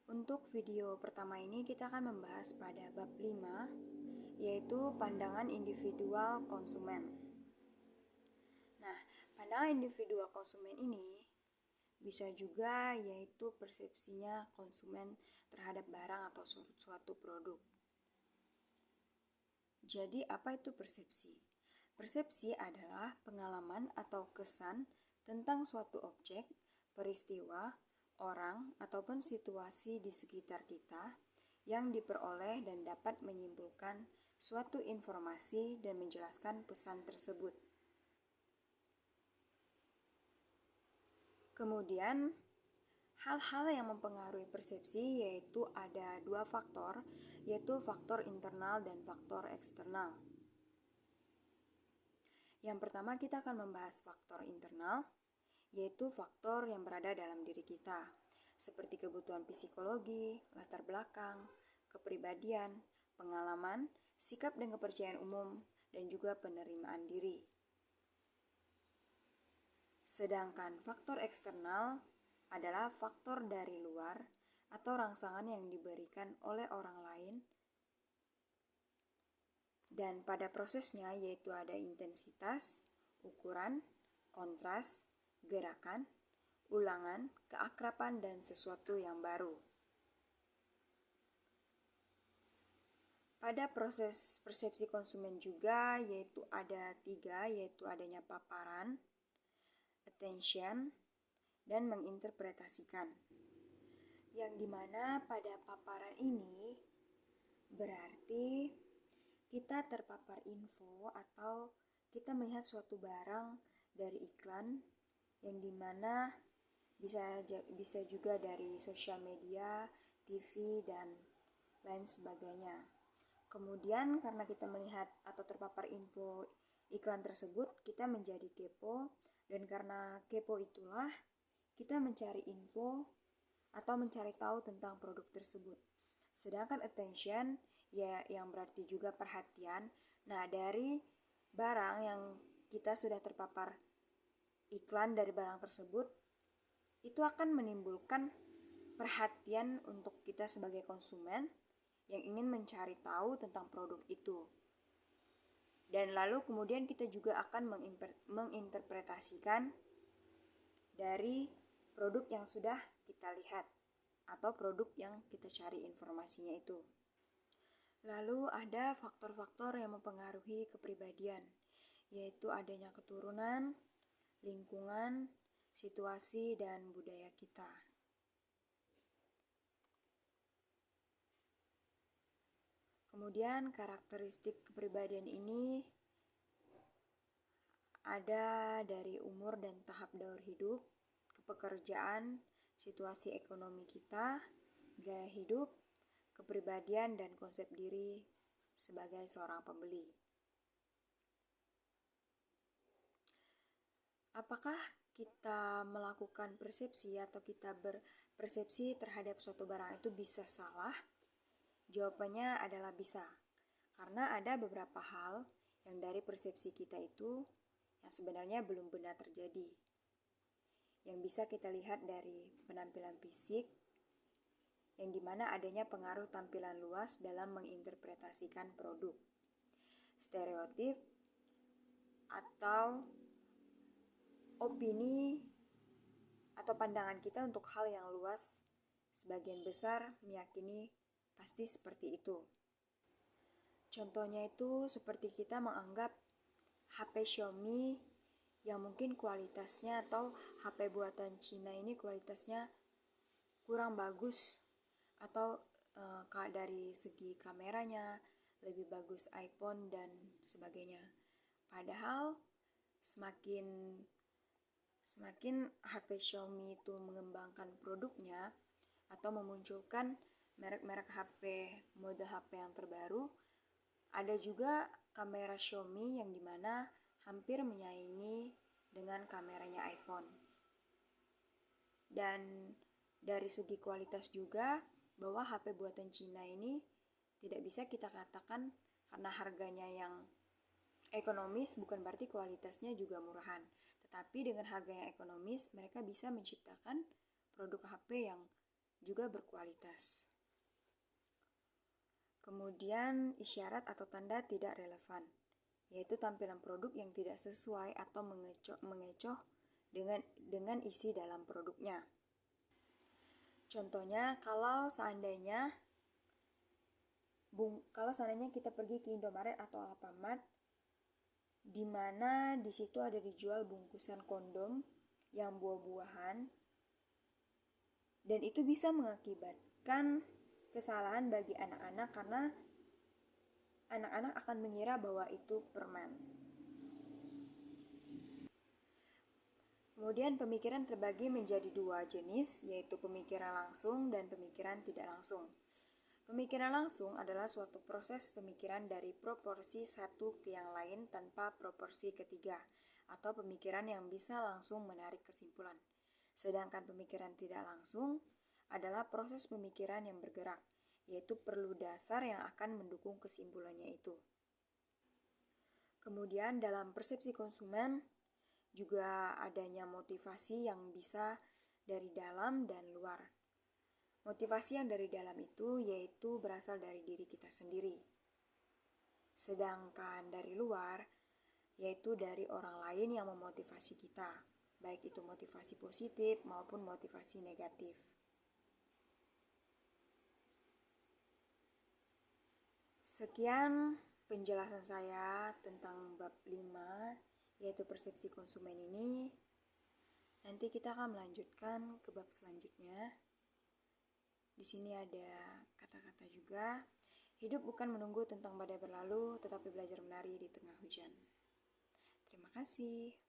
Untuk video pertama ini kita akan membahas pada bab 5, yaitu pandangan individual konsumen. Nah, pandangan individual konsumen ini bisa juga yaitu persepsinya konsumen terhadap barang atau suatu produk. Jadi apa itu persepsi? Persepsi adalah pengalaman atau kesan tentang suatu objek, peristiwa, orang, ataupun situasi di sekitar kita yang diperoleh dan dapat menyimpulkan suatu informasi dan menjelaskan pesan tersebut. Kemudian, hal-hal yang mempengaruhi persepsi yaitu ada dua faktor, yaitu faktor internal dan faktor eksternal. Yang pertama kita akan membahas faktor internal, yaitu faktor yang berada dalam diri kita, seperti kebutuhan psikologi, latar belakang, kepribadian, pengalaman, sikap dan kepercayaan umum, dan juga penerimaan diri. Sedangkan faktor eksternal adalah faktor dari luar atau rangsangan yang diberikan oleh orang lain, dan pada prosesnya yaitu ada intensitas, ukuran, kontras, gerakan, ulangan, keakraban, dan sesuatu yang baru. Pada proses persepsi konsumen juga yaitu ada 3, yaitu adanya paparan, attention, dan menginterpretasikan. Yang dimana pada paparan ini berarti kita terpapar info atau kita melihat suatu barang dari iklan yang dimana bisa juga dari sosial media, TV, dan lain sebagainya. Kemudian karena kita melihat atau terpapar info iklan tersebut, kita menjadi kepo, dan karena kepo itulah kita mencari info atau mencari tahu tentang produk tersebut. Sedangkan attention ya yang berarti juga perhatian. Nah, dari barang yang kita sudah terpapar iklan dari barang tersebut, itu akan menimbulkan perhatian untuk kita sebagai konsumen yang ingin mencari tahu tentang produk itu. Dan lalu kemudian kita juga akan menginterpretasikan dari produk yang sudah kita lihat atau produk yang kita cari informasinya itu. Lalu ada faktor-faktor yang mempengaruhi kepribadian, yaitu adanya keturunan, lingkungan, situasi, dan budaya kita. Kemudian karakteristik kepribadian ini ada dari umur dan tahap daur hidup, pekerjaan, situasi ekonomi kita, gaya hidup, kepribadian, dan konsep diri sebagai seorang pembeli. Apakah kita melakukan persepsi atau kita berpersepsi terhadap suatu barang itu bisa salah? Jawabannya adalah bisa. Karena ada beberapa hal yang dari persepsi kita itu yang sebenarnya belum benar terjadi. Yang bisa kita lihat dari penampilan fisik, yang dimana adanya pengaruh tampilan luas dalam menginterpretasikan produk. Stereotip atau opini atau pandangan kita untuk hal yang luas, sebagian besar meyakini pasti seperti itu. Contohnya itu seperti kita menganggap HP Xiaomi yang mungkin kualitasnya atau HP buatan Cina ini kualitasnya kurang bagus, atau dari segi kameranya lebih bagus iPhone dan sebagainya. Padahal semakin HP Xiaomi itu mengembangkan produknya atau memunculkan merek-merek HP, model HP yang terbaru, ada juga kamera Xiaomi yang dimana hampir menyaingi dengan kameranya iPhone. Dan dari segi kualitas juga, bahwa HP buatan Cina ini tidak bisa kita katakan karena harganya yang ekonomis bukan berarti kualitasnya juga murahan. Tetapi dengan harga yang ekonomis, mereka bisa menciptakan produk HP yang juga berkualitas. Kemudian isyarat atau tanda tidak relevan, yaitu tampilan produk yang tidak sesuai atau mengecoh dengan isi dalam produknya. Contohnya, kalau seandainya kita pergi ke Indomaret atau Alfamart, di mana di situ ada dijual bungkusan kondom yang buah-buahan, dan itu bisa mengakibatkan kesalahan bagi anak-anak karena anak-anak akan mengira bahwa itu permen. Kemudian pemikiran terbagi menjadi dua jenis, yaitu pemikiran langsung dan pemikiran tidak langsung. Pemikiran langsung adalah suatu proses pemikiran dari proporsi satu ke yang lain tanpa proporsi ketiga, atau pemikiran yang bisa langsung menarik kesimpulan. Sedangkan pemikiran tidak langsung adalah proses pemikiran yang bergerak, yaitu perlu dasar yang akan mendukung kesimpulannya itu. Kemudian dalam persepsi konsumen juga adanya motivasi yang bisa dari dalam dan luar. Motivasi yang dari dalam itu yaitu berasal dari diri kita sendiri. Sedangkan dari luar yaitu dari orang lain yang memotivasi kita, baik itu motivasi positif maupun motivasi negatif. Sekian penjelasan saya tentang bab 5, yaitu persepsi konsumen ini. Nanti kita akan melanjutkan ke bab selanjutnya. Di sini ada kata-kata juga. Hidup bukan menunggu tentang badai berlalu, tetapi belajar menari di tengah hujan. Terima kasih.